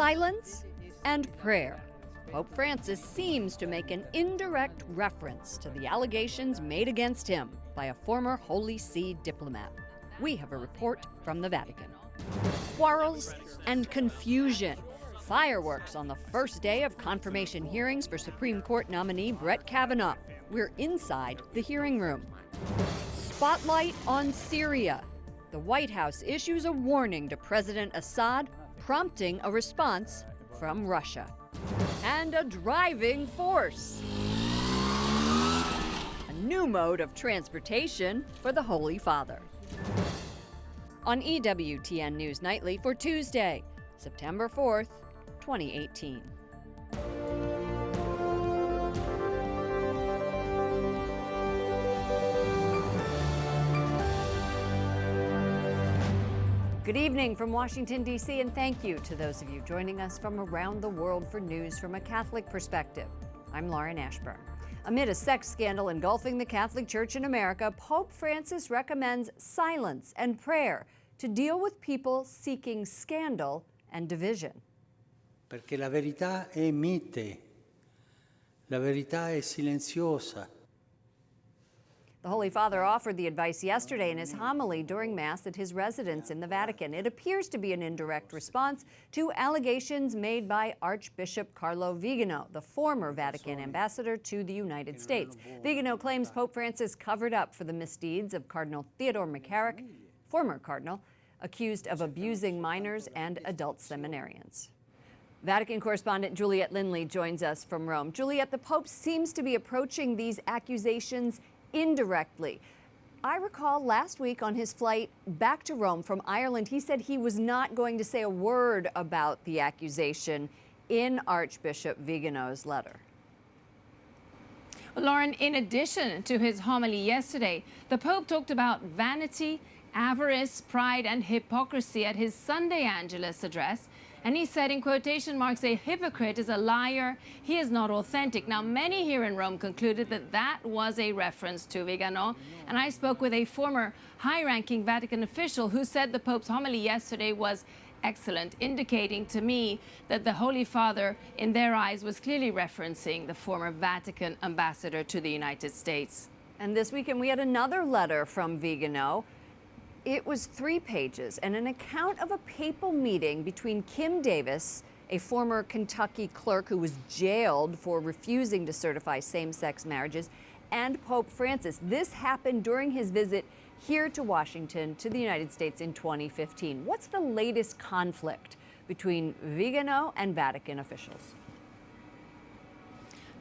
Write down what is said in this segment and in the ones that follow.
silence and prayer. Pope Francis seems to make an indirect reference to the allegations made against him by a former Holy See diplomat. We have a report from the Vatican. Quarrels and confusion. Fireworks on the first day of confirmation hearings for Supreme Court nominee Brett Kavanaugh. We're inside the hearing room. Spotlight on Syria. The White House issues a warning to President Assad, prompting a response from Russia. And a driving force. A new mode of transportation for the Holy Father. On EWTN News Nightly for Tuesday, September 4th, 2018. Good evening from Washington, D.C., and thank you to those of you joining us from around the world for news from a Catholic perspective. I'm Lauren Ashburn. Amid a sex scandal engulfing the Catholic Church in America, Pope Francis recommends silence and prayer to deal with people seeking scandal and division. Perché la verità è mite, la verità è silenziosa. The Holy Father offered the advice yesterday in his homily during Mass at his residence in the Vatican. It appears to be an indirect response to allegations made by Archbishop Carlo Vigano, the former Vatican ambassador to the United States. Vigano claims Pope Francis covered up for the misdeeds of Cardinal Theodore McCarrick, former cardinal, accused of abusing minors and adult seminarians. Vatican correspondent Juliet Lindley joins us from Rome. Juliet, the Pope seems to be approaching these accusations indirectly. I recall last week on his flight back to Rome from Ireland, he said he was not going to say a word about the accusation in Archbishop Vigano's letter. Well, Lauren, in addition to his homily yesterday, the Pope talked about vanity, avarice, pride, and hypocrisy at his Sunday Angelus address. And he said, in quotation marks, a hypocrite is a liar. He is not authentic. Now, many here in Rome concluded that that was a reference to Vigano. And I spoke with a former high-ranking Vatican official who said the Pope's homily yesterday was excellent, indicating to me that the Holy Father, in their eyes, was clearly referencing the former Vatican ambassador to the United States. And this weekend, we had another letter from Vigano. It was 3 pages and an account of a papal meeting between Kim Davis, a former Kentucky clerk who was jailed for refusing to certify same-sex marriages, and Pope Francis. This happened during his visit here to Washington, to the United States in 2015. What's the latest conflict between Vigano and Vatican officials?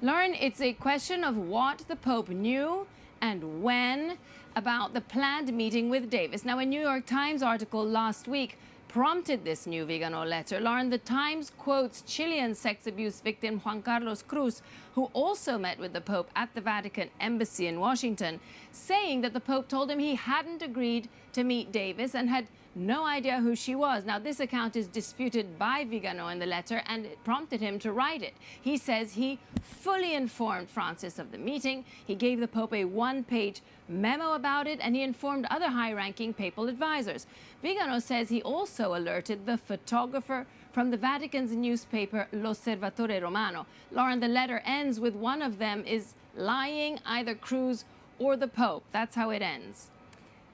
Lauren, it's a question of what the Pope knew and when about the planned meeting with Davis. Now, a New York Times article last week prompted this new Vigano letter. Lauren, the Times quotes Chilean sex abuse victim Juan Carlos Cruz, who also met with the Pope at the Vatican embassy in Washington, saying that the Pope told him he hadn't agreed to meet Davis and had no idea who she was. Now, this account is disputed by Vigano in the letter, and it prompted him to write it. He says he fully informed Francis of the meeting. He gave the Pope a 1-page memo about it, and he informed other high-ranking papal advisors. Vigano says he also alerted the photographer from the Vatican's newspaper L'Osservatore Romano. Lauren, the letter ends with one of them is lying, either Cruz or the Pope. That's how it ends.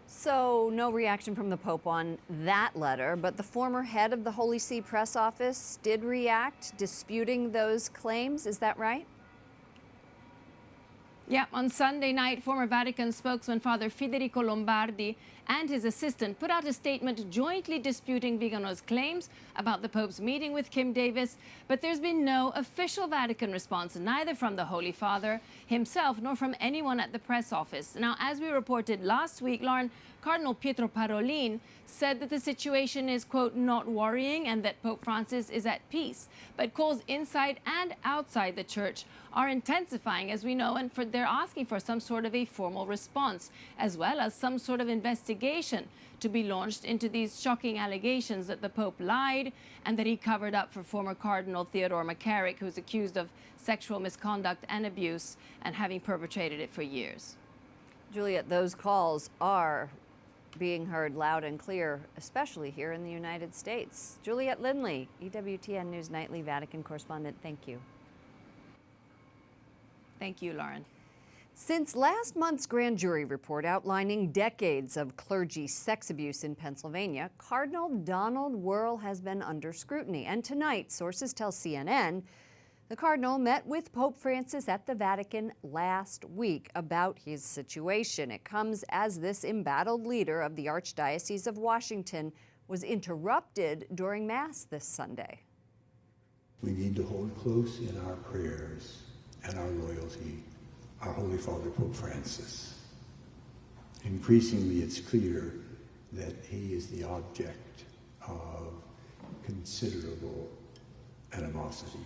So, no reaction from the Pope on that letter, but the former head of the Holy See press office did react, disputing those claims. Is that right? Yeah, on Sunday night, former Vatican spokesman Father Federico Lombardi and his assistant put out a statement jointly disputing Vigano's claims about the Pope's meeting with Kim Davis, but there's been no official Vatican response, neither from the Holy Father himself nor from anyone at the press office. Now, as we reported last week, Lauren, Cardinal Pietro Parolin said that the situation is, quote, not worrying and that Pope Francis is at peace, but calls inside and outside the church are intensifying, as we know, and they're asking for some sort of a formal response, as well as some sort of investigation to be launched into these shocking allegations that the Pope lied and that he covered up for former Cardinal Theodore McCarrick, who's accused of sexual misconduct and abuse and having perpetrated it for years. Juliet, those calls are being heard loud and clear, especially here in the United States. Juliette Lindley, EWTN News Nightly Vatican correspondent, thank you. Thank you, Lauren. Since last month's grand jury report outlining decades of clergy sex abuse in Pennsylvania, Cardinal Donald Wuerl has been under scrutiny. And tonight, sources tell CNN, the Cardinal met with Pope Francis at the Vatican last week about his situation. It comes as this embattled leader of the Archdiocese of Washington was interrupted during Mass this Sunday. We need to hold close in our prayers and our loyalty our Holy Father, Pope Francis. Increasingly, it's clear that he is the object of considerable animosity.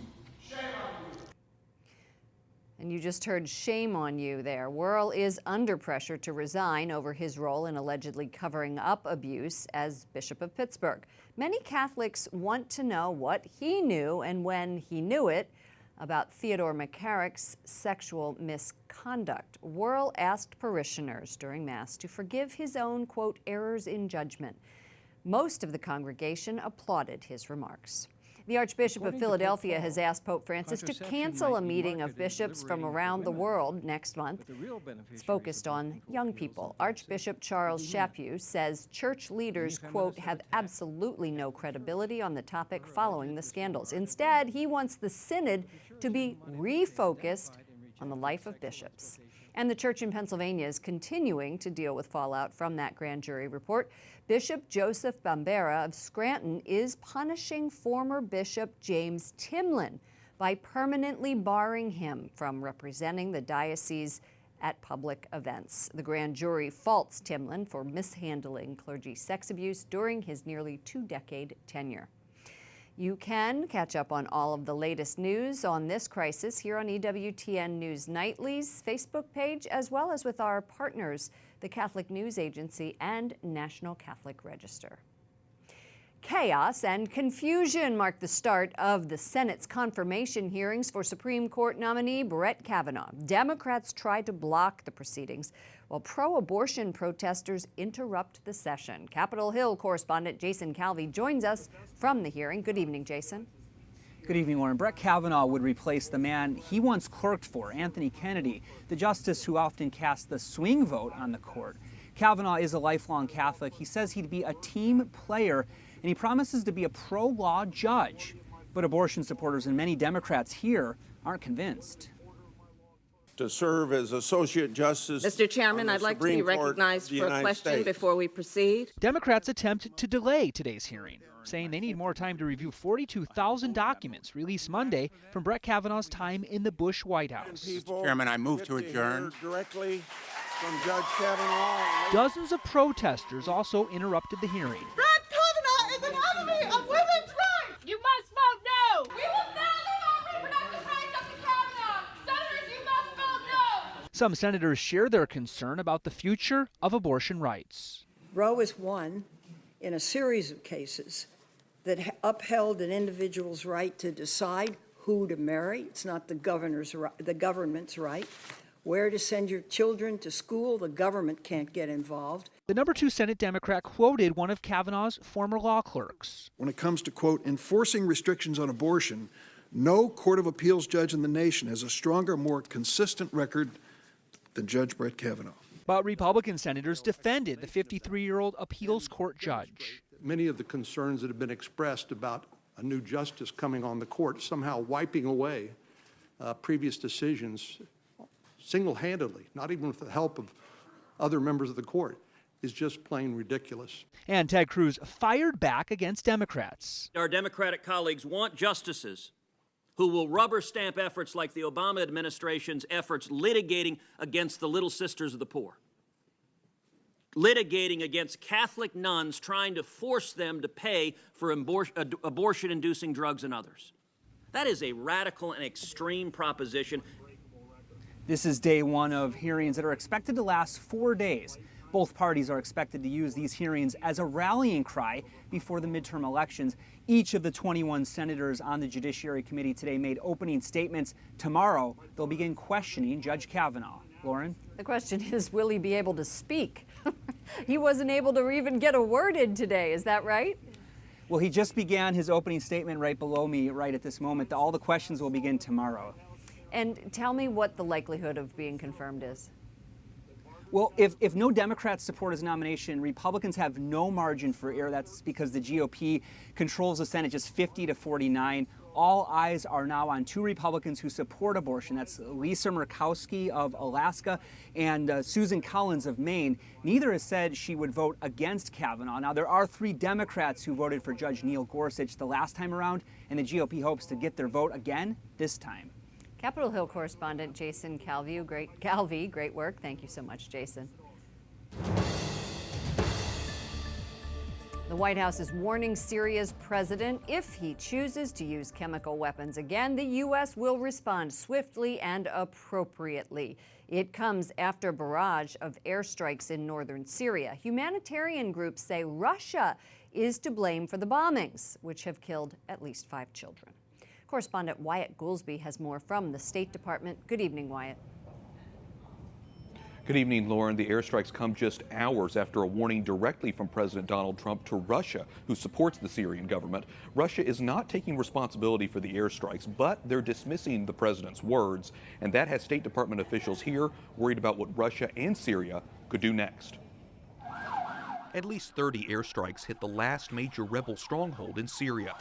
And you just heard shame on you there. Wuerl is under pressure to resign over his role in allegedly covering up abuse as Bishop of Pittsburgh. Many Catholics want to know what he knew and when he knew it about Theodore McCarrick's sexual misconduct. Wuerl asked parishioners during Mass to forgive his own, quote, errors in judgment. Most of the congregation applauded his remarks. The Archbishop of Philadelphia has asked Pope Francis to cancel a meeting of bishops from around the world next month. It's focused on young people. Archbishop Charles Chaput says church leaders, quote, have absolutely no credibility on the topic following the scandals. Instead, he wants the synod to be refocused on the life of bishops. And the church in Pennsylvania is continuing to deal with fallout from that grand jury report. Bishop Joseph Bambera of Scranton is punishing former Bishop James Timlin by permanently barring him from representing the diocese at public events. The grand jury faults Timlin for mishandling clergy sex abuse during his nearly two-decade tenure. You can catch up on all of the latest news on this crisis here on EWTN News Nightly's Facebook page, as well as with our partners, the Catholic News Agency and National Catholic Register. Chaos and confusion marked the start of the Senate's confirmation hearings for Supreme Court nominee Brett Kavanaugh. Democrats tried to block the proceedings, while pro-abortion protesters interrupt the session. Capitol Hill correspondent Jason Calvi joins us from the hearing. Good evening, Jason. Good evening, Lauren. Brett Kavanaugh would replace the man he once clerked for, Anthony Kennedy, the justice who often cast the swing vote on the court. Kavanaugh is a lifelong Catholic. He says he'd be a team player, and he promises to be a pro-law judge. But abortion supporters and many Democrats here aren't convinced. To serve as Associate Justice. Mr. Chairman, I'd like to be recognized for a question before we proceed. Democrats attempt to delay today's hearing, saying they need more time to review 42,000 documents released Monday from Brett Kavanaugh's time in the Bush White House. Mr. Chairman, I move to adjourn. Directly from Judge Kavanaugh. Dozens of protesters also interrupted the hearing. Brett Kavanaugh is an enemy of women's rights! You must vote no! We will not allow reproductive rights up to Kavanaugh! Senators, you must vote no! Some senators share their concern about the future of abortion rights. Roe is one in a series of cases that upheld an individual's right to decide who to marry. It's not the government's right. Where to send your children to school, the government can't get involved. The number 2 Senate Democrat quoted one of Kavanaugh's former law clerks. When it comes to, quote, enforcing restrictions on abortion, no court of appeals judge in the nation has a stronger, more consistent record than Judge Brett Kavanaugh. But Republican senators defended the 53-year-old appeals court judge. Many of the concerns that have been expressed about a new justice coming on the court somehow wiping away previous decisions single-handedly, not even with the help of other members of the court, is just plain ridiculous. And Ted Cruz fired back against Democrats. Our Democratic colleagues want justices who will rubber stamp efforts like the Obama administration's efforts litigating against the Little Sisters of the Poor, litigating against Catholic nuns trying to force them to pay for abortion-inducing drugs and others. That is a radical and extreme proposition. This is day one of hearings that are expected to last 4 days. Both parties are expected to use these hearings as a rallying cry before the midterm elections. Each of the 21 senators on the Judiciary Committee today made opening statements. Tomorrow, they'll begin questioning Judge Kavanaugh. Lauren? The question is, will he be able to speak? He wasn't able to even get a word in today, is that right? Well, he just began his opening statement right below me right at this moment. All the questions will begin tomorrow. And tell me what the likelihood of being confirmed is. Well, if no Democrats support his nomination, Republicans have no margin for error. That's because the GOP controls the Senate just 50-49. All eyes are now on two Republicans who support abortion. That's Lisa Murkowski of Alaska and Susan Collins of Maine. Neither has said she would vote against Kavanaugh. Now, there are three Democrats who voted for Judge Neil Gorsuch the last time around, and the GOP hopes to get their vote again this time. Capitol Hill correspondent Jason Calvi, great work. Thank you so much, Jason. The White House is warning Syria's president if he chooses to use chemical weapons again, the U.S. will respond swiftly and appropriately. It comes after a barrage of airstrikes in northern Syria. Humanitarian groups say Russia is to blame for the bombings, which have killed at least 5 children. Correspondent Wyatt Goolsbee has more from the State Department. Good evening, Wyatt. Good evening, Lauren. The airstrikes come just hours after a warning directly from President Donald Trump to Russia, who supports the Syrian government. Russia is not taking responsibility for the airstrikes, but they're dismissing the president's words, and that has State Department officials here worried about what Russia and Syria could do next. At least 30 airstrikes hit the last major rebel stronghold in Syria.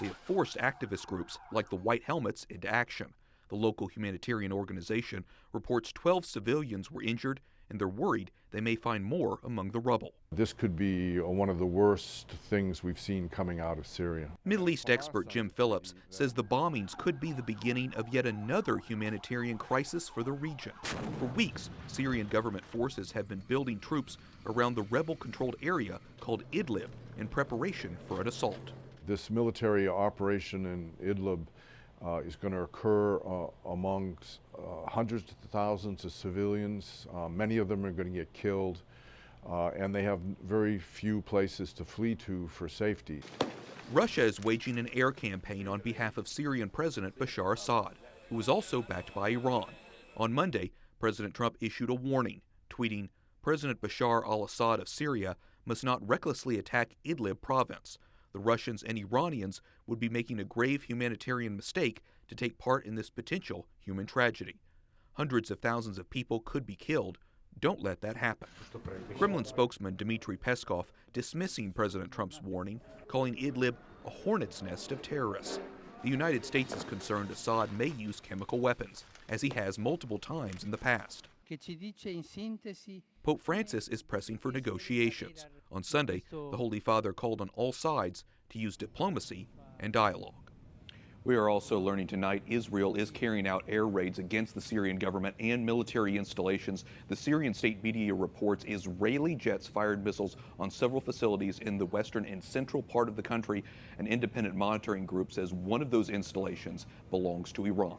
They have forced activist groups like the White Helmets into action. The local humanitarian organization reports 12 civilians were injured, and they're worried they may find more among the rubble. This could be one of the worst things we've seen coming out of Syria. Middle East expert Jim Phillips says the bombings could be the beginning of yet another humanitarian crisis for the region. For weeks, Syrian government forces have been building troops around the rebel-controlled area called Idlib in preparation for an assault. This military operation in Idlib is going to occur amongst hundreds of thousands of civilians. Many of them are going to get killed, and they have very few places to flee to for safety. Russia is waging an air campaign on behalf of Syrian President Bashar Assad, who is also backed by Iran. On Monday, President Trump issued a warning, tweeting, "President Bashar al-Assad of Syria must not recklessly attack Idlib province. The Russians and Iranians would be making a grave humanitarian mistake to take part in this potential human tragedy. Hundreds of thousands of people could be killed. Don't let that happen." Kremlin spokesman Dmitry Peskov dismissing President Trump's warning, calling Idlib a hornet's nest of terrorists. The United States is concerned Assad may use chemical weapons, as he has multiple times in the past. Pope Francis is pressing for negotiations. On Sunday, the Holy Father called on all sides to use diplomacy and dialogue. We are also learning tonight Israel is carrying out air raids against the Syrian government and military installations. The Syrian state media reports Israeli jets fired missiles on several facilities in the western and central part of the country. An independent monitoring group says one of those installations belongs to Iran.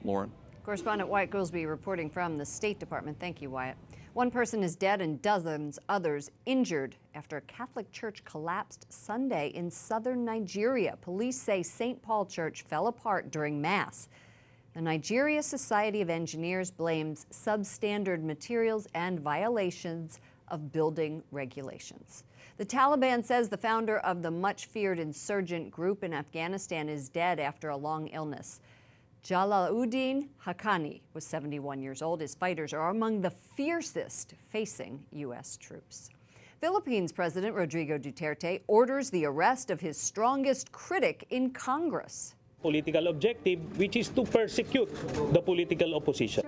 Lauren? Correspondent Wyatt Goolsbee reporting from the State Department. Thank you, Wyatt. One person is dead and dozens others injured after a Catholic church collapsed Sunday in southern Nigeria. Police say St. Paul Church fell apart during Mass. The Nigeria Society of Engineers blames substandard materials and violations of building regulations. The Taliban says the founder of the much-feared insurgent group in Afghanistan is dead after a long illness. Jalauddin Haqqani was 71 years old. His fighters are among the fiercest facing U.S. troops. Philippines President Rodrigo Duterte orders the arrest of his strongest critic in Congress. Political objective, which is to persecute the political opposition.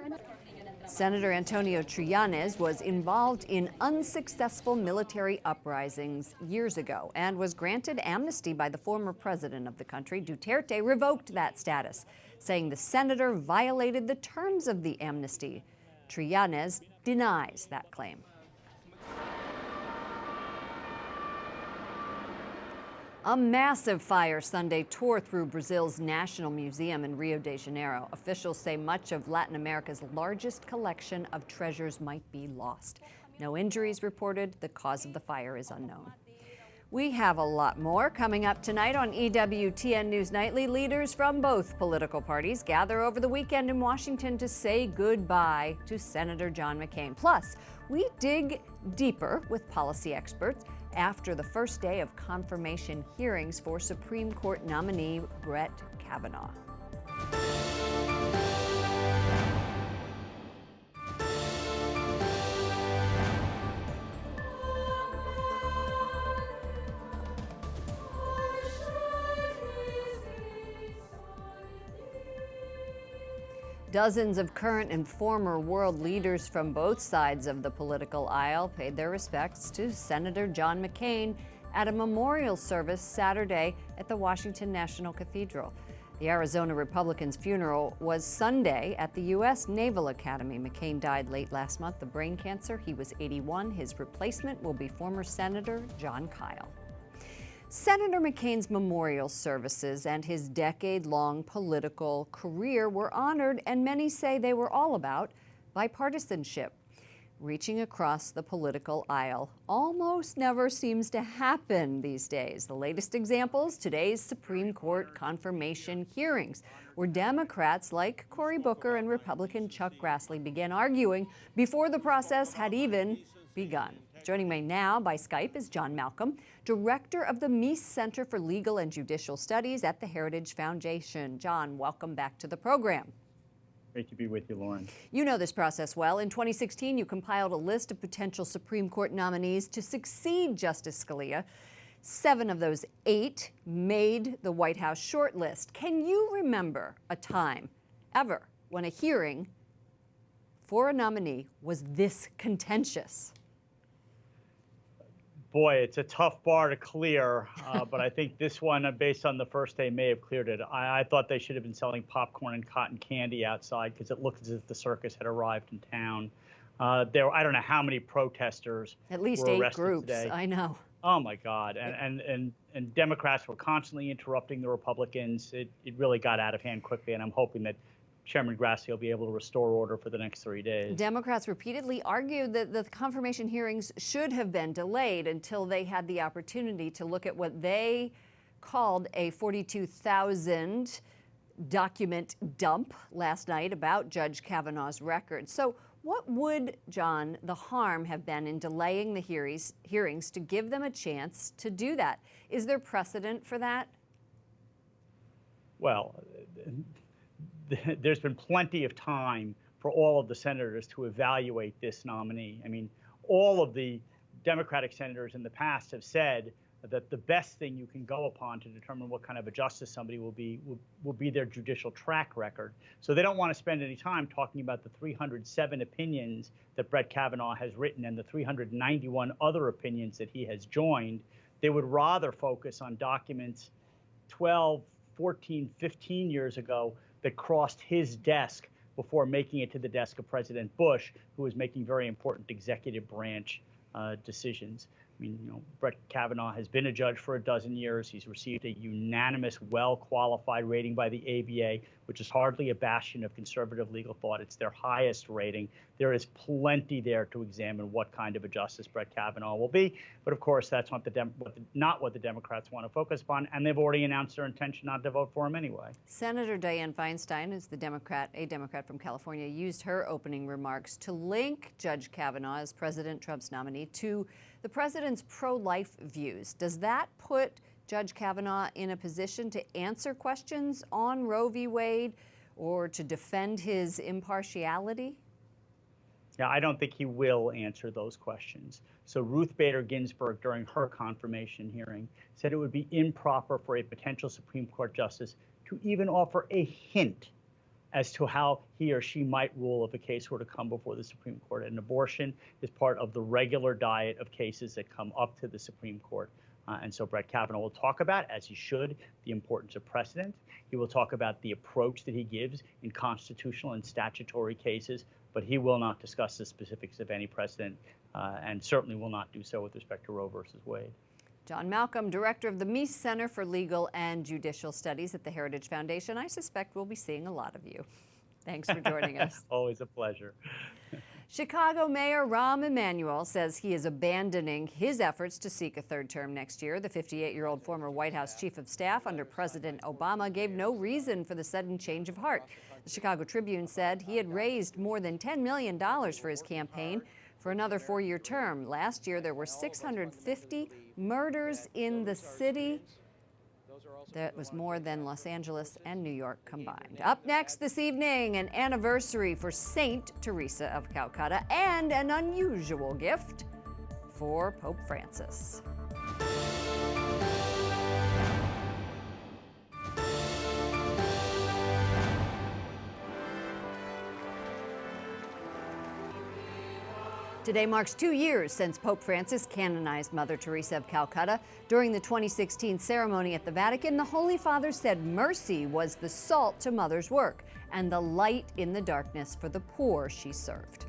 Senator Antonio Trillanes was involved in unsuccessful military uprisings years ago and was granted amnesty by the former president of the country. Duterte revoked that status, saying the senator violated the terms of the amnesty. Trillanes denies that claim. A massive fire Sunday tore through Brazil's National Museum in Rio de Janeiro. Officials say much of Latin America's largest collection of treasures might be lost. No injuries reported. The cause of the fire is unknown. We have a lot more coming up tonight on EWTN News Nightly. Leaders from both political parties gather over the weekend in Washington to say goodbye to Senator John McCain. Plus, we dig deeper with policy experts after the first day of confirmation hearings for Supreme Court nominee Brett Kavanaugh. Dozens of current and former world leaders from both sides of the political aisle paid their respects to Senator John McCain at a memorial service Saturday at the Washington National Cathedral. The Arizona Republican's funeral was Sunday at the U.S. Naval Academy. McCain died late last month of brain cancer. He was 81. His replacement will be former Senator John Kyle. Senator McCain's memorial services and his decade-long political career were honored, and many say they were all about bipartisanship. Reaching across the political aisle almost never seems to happen these days. The latest examples, today's Supreme Court confirmation hearings, where Democrats like Cory Booker and Republican Chuck Grassley began arguing before the process had even begun. Joining me now by Skype is John Malcolm, director of the Meese Center for Legal and Judicial Studies at the Heritage Foundation. John, welcome back to the program. Great to be with you, Lauren. You know this process well. In 2016, you compiled a list of potential Supreme Court nominees to succeed Justice Scalia. 7 of those 8 made the White House shortlist. Can you remember a time ever when a hearing for a nominee was this contentious? Boy, it's a tough bar to clear, but I think this one, based on the first day, may have cleared it. I thought they should have been selling popcorn and cotton candy outside because it looked as if the circus had arrived in town. I don't know how many protesters At least were 8 arrested groups, today. I know. Oh my God, and Democrats were constantly interrupting the Republicans. It really got out of hand quickly, and I'm hoping that Chairman Grassley will be able to restore order for the next 3 days. Democrats repeatedly argued that the confirmation hearings should have been delayed until they had the opportunity to look at what they called a 42,000 document dump last night about Judge Kavanaugh's record. So what would, John, the harm have been in delaying the hearings to give them a chance to do that? Is there precedent for that? Well, there's been plenty of time for all of the senators to evaluate this nominee. I mean, all of the Democratic senators in the past have said that the best thing you can go upon to determine what kind of a justice somebody will be their judicial track record. So they don't want to spend any time talking about the 307 opinions that Brett Kavanaugh has written and the 391 other opinions that he has joined. They would rather focus on documents 12, 14, 15 years ago that crossed his desk before making it to the desk of President Bush, who was making very important executive branch decisions. I mean, Brett Kavanaugh has been a judge for 12 years. He's received a unanimous, well-qualified rating by the ABA, which is hardly a bastion of conservative legal thought. It's their highest rating. There is plenty there to examine what kind of a justice Brett Kavanaugh will be. But of course, that's not what the Democrats want to focus upon, and they've already announced their intention not to vote for him anyway. Senator Dianne Feinstein, who's a Democrat from California, used her opening remarks to link Judge Kavanaugh as President Trump's nominee to the president's pro-life views. Does that put Judge Kavanaugh in a position to answer questions on Roe v. Wade or to defend his impartiality? Yeah, I don't think he will answer those questions. So Ruth Bader Ginsburg, during her confirmation hearing, said it would be improper for a potential Supreme Court justice to even offer a hint as to how he or she might rule if a case were to come before the Supreme Court. And abortion is part of the regular diet of cases that come up to the Supreme Court. And so Brett Kavanaugh will talk about, as he should, the importance of precedent. He will talk about the approach that he gives in constitutional and statutory cases, but he will not discuss the specifics of any precedent, and certainly will not do so with respect to Roe versus Wade. John Malcolm, director of the Meese Center for Legal and Judicial Studies at the Heritage Foundation. I suspect we'll be seeing a lot of you. Thanks for joining us. Always a pleasure. Chicago Mayor Rahm Emanuel says he is abandoning his efforts to seek a third term next year. The 58-year-old former White House chief of staff under President Obama gave no reason for the sudden change of heart. The Chicago Tribune said he had raised more than $10 million for his campaign for another 4-year term. Last year, there were 650 murders in the city. That was more than Los Angeles and New York combined. Up next this evening, an anniversary for Saint Teresa of Calcutta and an unusual gift for Pope Francis. Today marks 2 years since Pope Francis canonized Mother Teresa of Calcutta. During the 2016 ceremony at the Vatican, the Holy Father said mercy was the salt to Mother's work and the light in the darkness for the poor she served.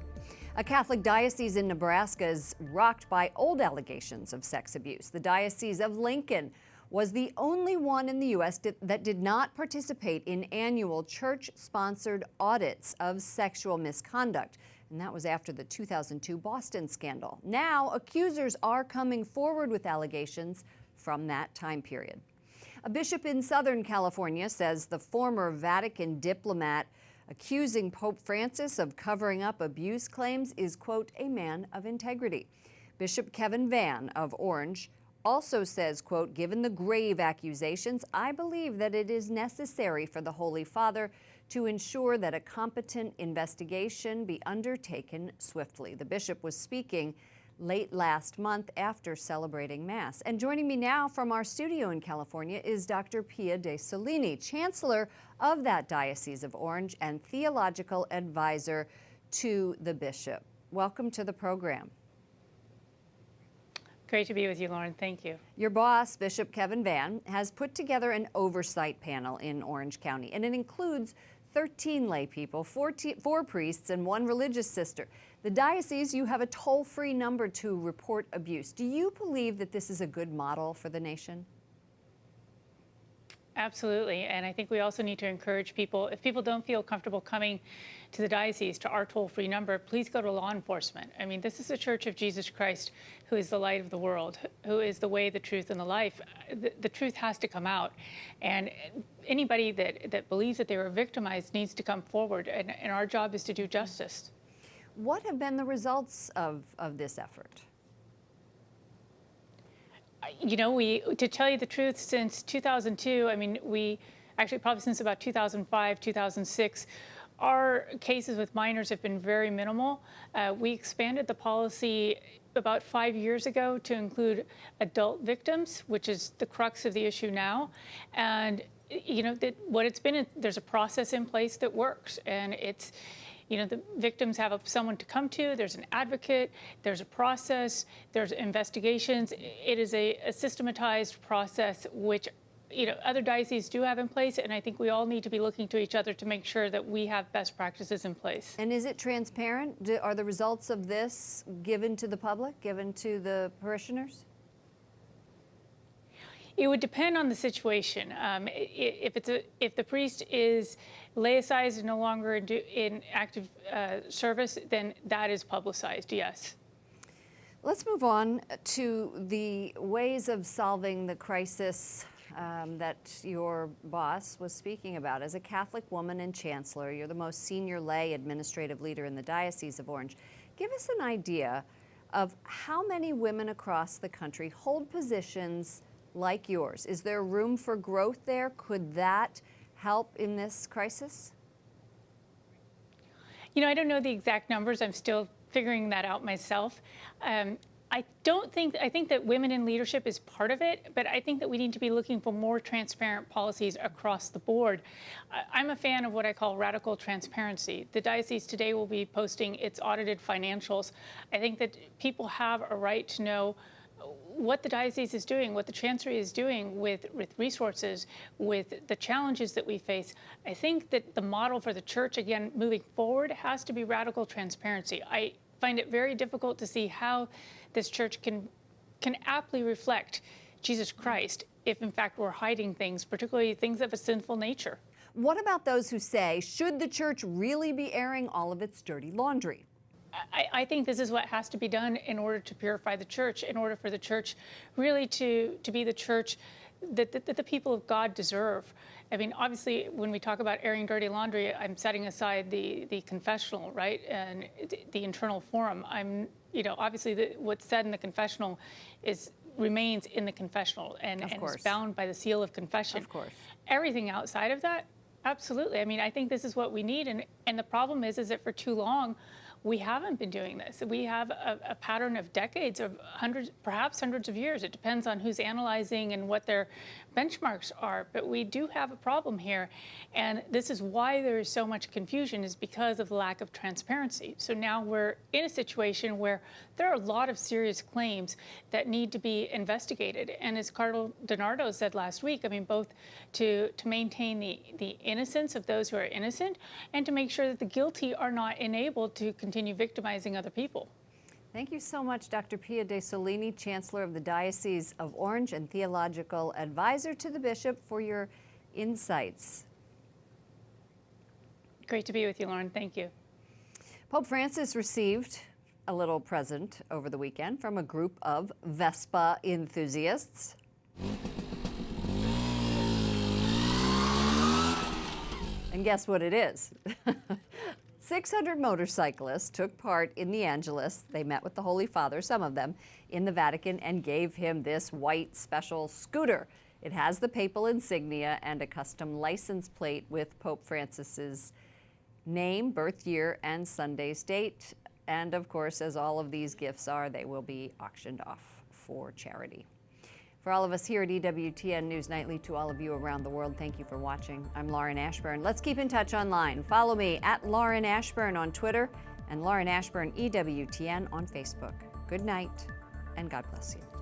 A Catholic diocese in Nebraska is rocked by old allegations of sex abuse. The Diocese of Lincoln was the only one in the U.S. that did not participate in annual church-sponsored audits of sexual misconduct. And that was after the 2002 Boston scandal. Now, accusers are coming forward with allegations from that time period. A bishop in Southern California says the former Vatican diplomat accusing Pope Francis of covering up abuse claims is, quote, a man of integrity. Bishop Kevin Vann of Orange also says, quote, given the grave accusations, I believe that it is necessary for the Holy Father to ensure that a competent investigation be undertaken swiftly. The bishop was speaking late last month after celebrating Mass. And joining me now from our studio in California is Dr. Pia De Solini, Chancellor of that Diocese of Orange and theological advisor to the bishop. Welcome to the program. Great to be with you, Lauren. Thank you. Your boss, Bishop Kevin Vann, has put together an oversight panel in Orange County, and it includes 13 lay people, 4 priests, and 1 religious sister. The diocese, you have a toll-free number to report abuse. Do you believe that this is a good model for the nation? Absolutely. And I think we also need to encourage people, if people don't feel comfortable coming to the diocese, to our toll-free number, please go to law enforcement. I mean, this is the Church of Jesus Christ, who is the light of the world, who is the way, the truth, and the life. The truth has to come out. And anybody that believes that they were victimized needs to come forward. And our job is to do justice. What have been the results of this effort? You know, to tell you the truth, since 2002, I mean, we actually probably since about 2005, 2006, our cases with minors have been very minimal. We expanded the policy about 5 years ago to include adult victims, which is the crux of the issue now. And, you know, what it's been, there's a process in place that works. And it's, you know, the victims have someone to come to, there's an advocate, there's a process, there's investigations. It is a systematized process which, you know, other dioceses do have in place, and I think we all need to be looking to each other to make sure that we have best practices in place. And is it transparent? Are the results of this given to the public, given to the parishioners? It would depend on the situation. If the priest is laicized and no longer in active service, then that is publicized, yes. Let's move on to the ways of solving the crisis that your boss was speaking about. As a Catholic woman and chancellor, you're the most senior lay administrative leader in the Diocese of Orange. Give us an idea of how many women across the country hold positions like yours. Is there room for growth there? Could that help in this crisis? You know, I don't know the exact numbers. I'm still figuring that out myself. I think that women in leadership is part of it, but I think that we need to be looking for more transparent policies across the board. I'm a fan of what I call radical transparency. The diocese today will be posting its audited financials. I think that people have a right to know what the diocese is doing, what the chancery is doing with resources, with the challenges that we face. I think that the model for the church, again, moving forward, has to be radical transparency. I find it very difficult to see how this church can aptly reflect Jesus Christ if, in fact, we're hiding things, particularly things of a sinful nature. What about those who say, should the church really be airing all of its dirty laundry? I think this is what has to be done in order to purify the church, in order for the church really to be the church that the people of God deserve. I mean, obviously, when we talk about airing dirty laundry, I'm setting aside the confessional, right, and the internal forum. Obviously, what's said in the confessional remains in the confessional and is bound by the seal of confession. Of course. Everything outside of that, absolutely. I mean, I think this is what we need, and the problem is that for too long, we haven't been doing this. We have a pattern of decades, of perhaps hundreds of years. It depends on who's analyzing and what their benchmarks are. But we do have a problem here. And this is why there is so much confusion, is because of the lack of transparency. So now we're in a situation where there are a lot of serious claims that need to be investigated. And as Cardinal DiNardo said last week, I mean, both to maintain the innocence of those who are innocent and to make sure that the guilty are not enabled to continue victimizing other people. Thank you so much, Dr. Pia De Solini, Chancellor of the Diocese of Orange and Theological Advisor to the Bishop, for your insights. Great to be with you, Lauren. Thank you. Pope Francis received a little present over the weekend from a group of Vespa enthusiasts. And guess what it is? 600 motorcyclists took part in the Angelus. They met with the Holy Father, some of them, in the Vatican, and gave him this white special scooter. It has the papal insignia and a custom license plate with Pope Francis's name, birth year, and Sunday's date. And of course, as all of these gifts are, they will be auctioned off for charity. For all of us here at EWTN News Nightly, to all of you around the world, thank you for watching. I'm Lauren Ashburn. Let's keep in touch online. Follow me at Lauren Ashburn on Twitter and Lauren Ashburn EWTN on Facebook. Good night, and God bless you.